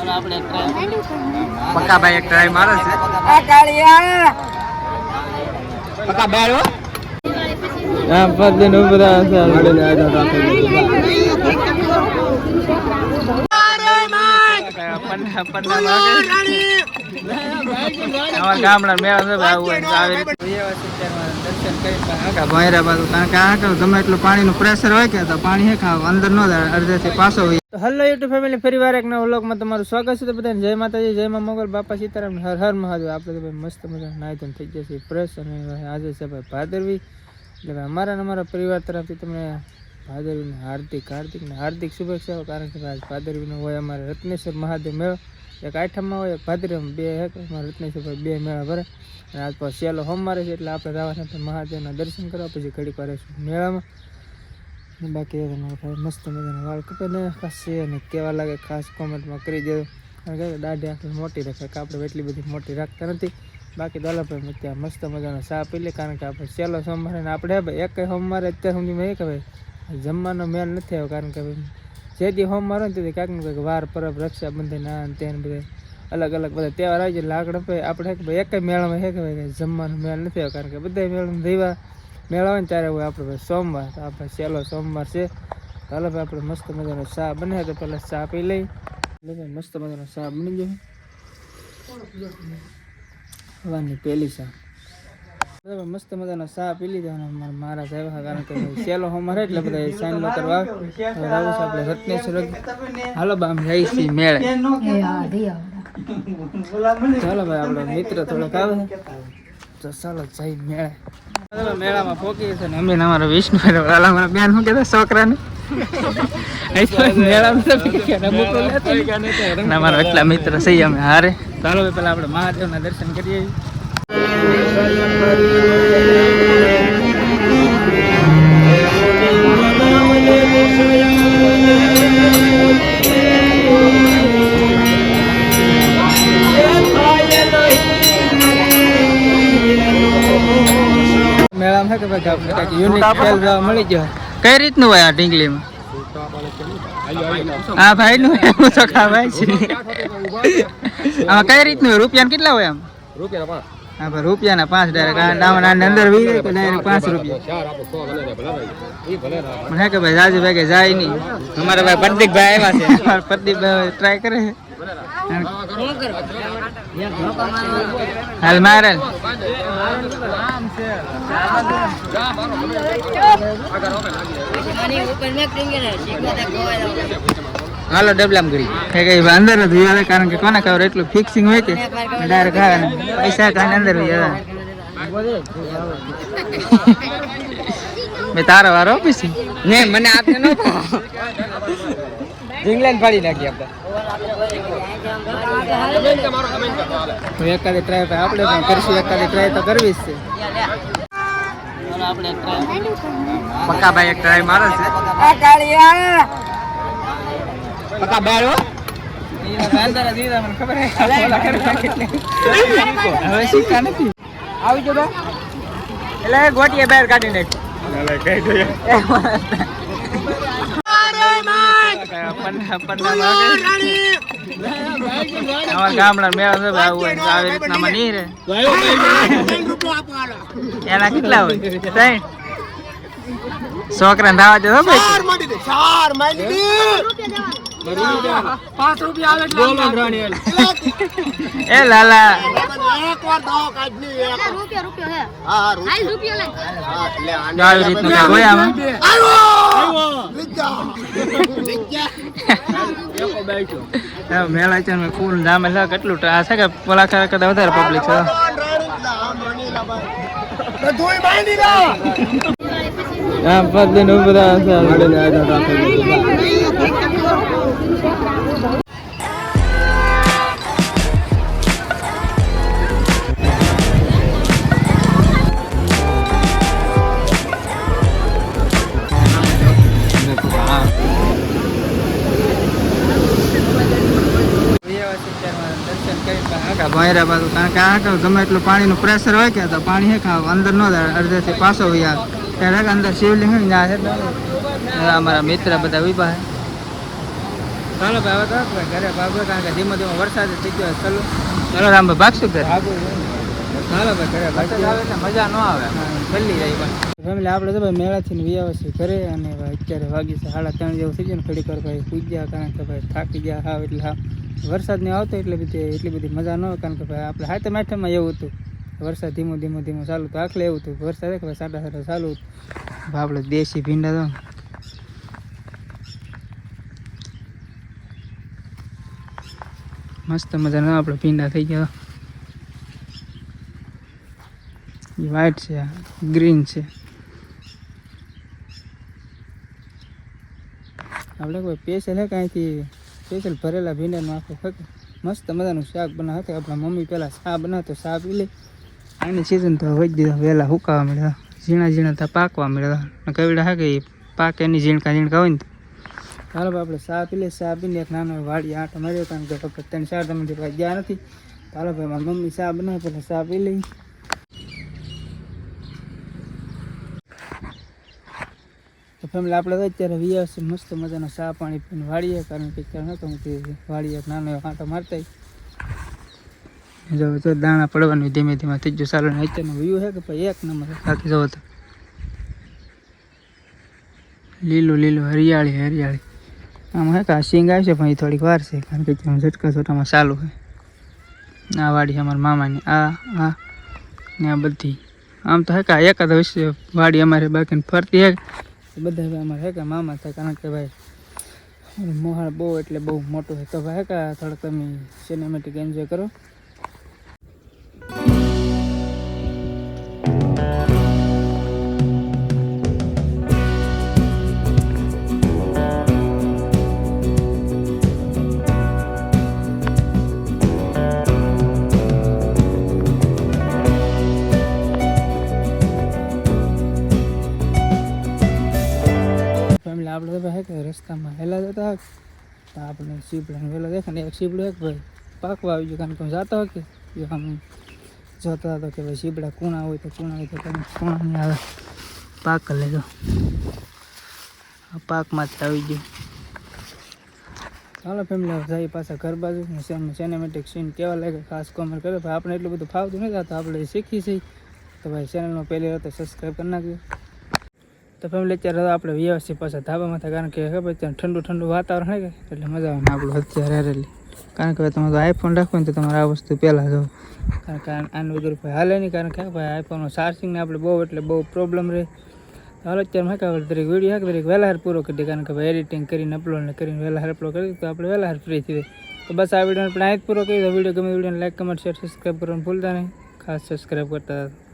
પક્કા ભાઈ એક ટ્રાય મારે છે પક્કા બેરો આ પદન ઉભરા છે લડીને આજો ગામડા મેળા ભોયરા બાજુ કારણ કે ગમે એટલું પાણીનું પ્રેશર હોય કે તો પાણી ખાવ અંદર નો અડધેથી પાછો હોય. હેલો યુટ્યુબ ફેમિલી, ફરી વાર એક નવા વ્લોગમાં તમારું સ્વાગત છે. તો બધાને જય માતાજી, જય માં મોગલ, બાપા સીતારામ, હર હર મહાદેવ. આપણે તો મસ્ત મજા નાઈ ધોઈને થઈ ગયા છે ફ્રેશ. અને આજે છે ભાઈ ભાદરવી, એટલે અમારા પરિવાર તરફથી તમને ભાદરવીની હાર્દિક શુભેચ્છાઓ. કારણ કે આજ ભાદરવીનો હોય અમારે રત્નેશ્વર મહાદેવ મેળો. એક આઠમમાં હોય, એક ભાદરવીમાં બે હે. અમારા રત્નેશ્વર ભાઈ બે મેળા ભરે. અને આજ પર સેલો સોમવારે છે, એટલે આપણે જવાના મહાદેવના દર્શન કરવા, પછી ઘડીક વાર મેળામાં. બાકી મસ્ત મજાના વાળ કપે ને ખાસ છે, અને કેવા લાગે ખાસ કોમેન્ટમાં કરી દેજો. કારણ કે દાઢી આખી મોટી રાખે, કે આપણે એટલી બધી મોટી રાખતા નથી. બાકી દોલાભાઈ ત્યાં મસ્ત મજાનો ચા પી લે. કારણ કે આપણે સેલો સોમવારે ને આપણે ભાઈ એક સોમવારે અત્યાર સુધીમાં કે ભાઈ જમવાનો મેળ નથી આવ્યો. કારણ કે ભાઈ જે દી સોમવાર હોય ને તેથી કાંઈક ને કંઈક વાર પરબ, રક્ષાબંધન, આ તેને બધા અલગ અલગ બધા તહેવાર આવી જાય. એટલે આગળ આપણે ભાઈ એક મેળામાં છે કે ભાઈ જમવાનો મેળ નથી આવ્યો. કારણ કે બધા મેળામાં રવિવાર મેળા હોય ને ત્યારે હોય આપણે ભાઈ સોમવાર. તો આપણે સેલો સોમવાર છે. ચાલો ભાઈ આપણે મસ્ત મજાનો ચા બને તો પહેલાં ચા પી લઈ. મસ્ત મજાનો ચા બની ગયો, હવાની પહેલી ચા. બરાબર, મસ્ત મજાનો ચા પી લીધો. અને મારા સાહેબ, કારણ કે સેલો અમારે એટલે બધા સાઈન કરવા આવું છે આપણે રત્નેશ્વર. હાલો બા આમ જઈ છીએ મેળે. ચાલો ભાઈ આપણો મિત્ર થોડોક આવે તો ચાલો જઈ મેળે. મેળામાં પોકી છે ને અમે અમારા વિષ્ણુ અમારા બેન શું કહેતા છોકરાને અમારા એટલા મિત્ર છે અમે હારે. ચાલો ભાઈ પેલા આપણે મહાદેવના દર્શન કરીએ. મેળામાં કે ભાઈ આપણે કાંઈક યુનિક ખેલ જોવા મળી ગયો. કઈ રીતનું હોય આ ઢીંગલીમાં? હા ભાઈ નું એવું તો ખાવાય છે. આમાં કઈ રીતનું હોય? રૂપિયા કેટલા હોય આમ? હા ભાઈ રૂપિયાના 5 ડાયરેક્ટ. આની અંદર ડાયરેક્ટ 5 રૂપિયા. મને કે ભાઈ જાજી ભાઈ જાય નહીં. અમારા ભાઈ પ્રદીપભાઈ આવ્યા છે. પ્રદીપભાઈ ટ્રાય કરે છે. હાલ મારે હાલો ડબલામ કરી અંદર જ આવે. કારણ કે કોને ખબર એટલું ફિક્સિંગ હોય કે ડાયરેક્ટ આવે ને પૈસા કાને અંદર મેં તારો વારો પછી ને મને આપને નો ઇંગ્લેન્ડ ફાડી નાખી આપણે. એકાદી ટ્રાય આપણે પણ કરીશું. એકાદી ટ્રાય તો કરવી જ છે. પક્કા ભાઈ એક ટ્રાય મારે છે પક્કા બેરો હવે શીખા નથી આવી જો એટલે ગોટીએ બહાર કાઢી નાખ. ગામડા મેળા આવી રીતના નહીં રે. એના કેટલા હોય? છોકરા ધાવા જતો એ લાલા આવી રીતનું હોય આમાં. મેળા છે ફૂલ ધામે કેટલું આ છે કે પલાખા કરતા વધારે પબ્લિક છે. હા પદન ઉભરા છે. ભોયરા બાજુ કારણ કે ગમે એટલું પાણીનું પ્રેશર હોય કે તો પાણી ખાવ અંદર નો અડધેથી પાછો હોય. ત્યારે અંદર શિવલિંગ હોય ને અમારા મિત્ર બધા ઉભા ચાલો ભાઈ હવે તો ઘરે ભાગો કારણ કે ધીમો ધીમો વરસાદ થઈ ગયો. ચાલો ચાલો રામભાઈ ભાગશું ઘરે. ચાલો ભાઈ ઘરે વરસાદ આવે એટલે મજા ન આવે, જલ્દી જાય પણ ફેમિલી આપણે તો ભાઈ મેળાથી વ્યાવ છે ઘરે. અને ભાઈ અત્યારે વાગી છે 3:30 જેવું થઈ ગયું ને. ઘડીક વાર ભાઈ પૂજ્યા કારણ કે ભાઈ થાકી ગયા હાવ. એટલે હા વરસાદ નહીં આવતો એટલી બધી મજા ન આવે કારણ કે ભાઈ આપણે 7મ એવું હતું. વરસાદ ધીમો ચાલુ તો આખલે એવું હતું વરસાદ કે ભાઈ સાટા ચાલુ હતું. આપણે દેશી ભીંડા તો મસ્ત મજાના આપણે ભીંડા થઈ ગયા. વ્હાઈટ છે, ગ્રીન છે. આપણે કોઈ સ્પેશિયલ હે કાંઈથી સ્પેશિયલ ભરેલા ભીંડાનું આખું ફકે મસ્ત મજાનું શાક બનાવતા. આપણા મમ્મી પહેલાં શા બનાવતો, શા પી લે. આની સિઝન તો વહી દીધા વહેલા સુકાવા મળ્યા, ઝીણા તા પાકવા મળ્યા. કવિડા હા કે પાક એની ઝીણકા હોય ને. ચાલો ભાઈ આપણે શા પી લે. શા પીને એક નાનો વાડી આંટો માર્યો કારણ કે 3-4 મિનિટ ગયા નથી. ચાલો ભાઈ મારી મમ્મી શા બનાવે પહેલાં શા પી લઈ. તો ફેમિલી આપણે તો અત્યારે વ્યાસ મસ્ત મજાના ચા પાણી પીને વાળીએ કારણ કે અત્યારે નહોતો હું વાળીએ એક નાનો એવો આંટો મારતા જો તો દાણા પડવાનું ધીમે થઈ ગયું. ચાલો ને અત્યારનો વ્યૂ છે કે ભાઈ એક નંબર બાકી જવો તો લીલું હરિયાળી. આમ હે કે આ સિંગ આવશે પણ એ થોડીક વાર છે કારણ કે ત્યાં ઝટકા છોટામાં ચાલુ છે. આ વાડી છે અમારા મામાની, આ ને આ બધી. આમ તો હે કે એકાદ વિશે વાડી અમારે બાકીને ફરતી હે બધા અમારે હે કે મામા થાય કારણ કે ભાઈ મોહાળ બહુ એટલે બહુ મોટું છે. તો ભાઈ હે કે થોડોક તમે સિનેમેટિક એન્જોય કરો. આપણે તો હે કે રસ્તામાં હેલા જતા તો આપણે સીપડાને વહેલા દેખે ને એક સીપડું એક ભાઈ પાકવા આવી ગયું કારણ કે જતા હોય કે આમ જોતા હતો કે ભાઈ સીપડા કૂણા હોય તો તમે કૂણા નહીં આવે પાક લેજો. આ પાકમાંથી આવી ગયું. ચાલો ફેમિલી જાય પાછા ઘર બાજુ ને સિનેમેટિક સીન કેવા લાગે ખાસ કોમેન્ટ કરો. ભાઈ આપણે એટલું બધું ફાવતું નથી તો આપણે શીખી છીએ તો ભાઈ ચેનલમાં પહેલી વાર તો સબસ્ક્રાઈબ કરી નાખજો. તો ફેમિલી અત્યારે આપણે વ્યવસ્થિત પાછા ધાબામાં થાય કારણ કે ખબર ત્યાં ઠંડુ વાતાવરણ હોય કે એટલે મજા આવે ને આપણું અત્યારે હારેલી. કારણ કે તમારે આઈફોન રાખવું ને તો તમારે આ વસ્તુ પહેલાં જો કારણ કે આનું બધું ભાઈ હાલે નહીં કારણ કે ભાઈ આઈફોનનું ચાર્જિંગને આપણે બહુ પ્રોબ્લેમ રહે. હાલ અત્યારે મેં કહે દરેક વિડીયો દરેક વહેલા પૂરો કરી દે કારણ કે ભાઈ એડિટિંગ કરીને અપલોડ કરીને વહેલા અપલોડ કરી તો આપણે વહેલા ફ્રી થઈ જાય. તો બસ આ વિડીયોને આપણે આ જ પૂરો કરી દો. વિડીયો ગમે વિડીયોને લાઈક કમેન્ટ શેર સબસ્ક્રાઈબ કરવાનું ભૂલતા નહીં. ખાસ સબસ્ક્રાઈબ કરતા હતા.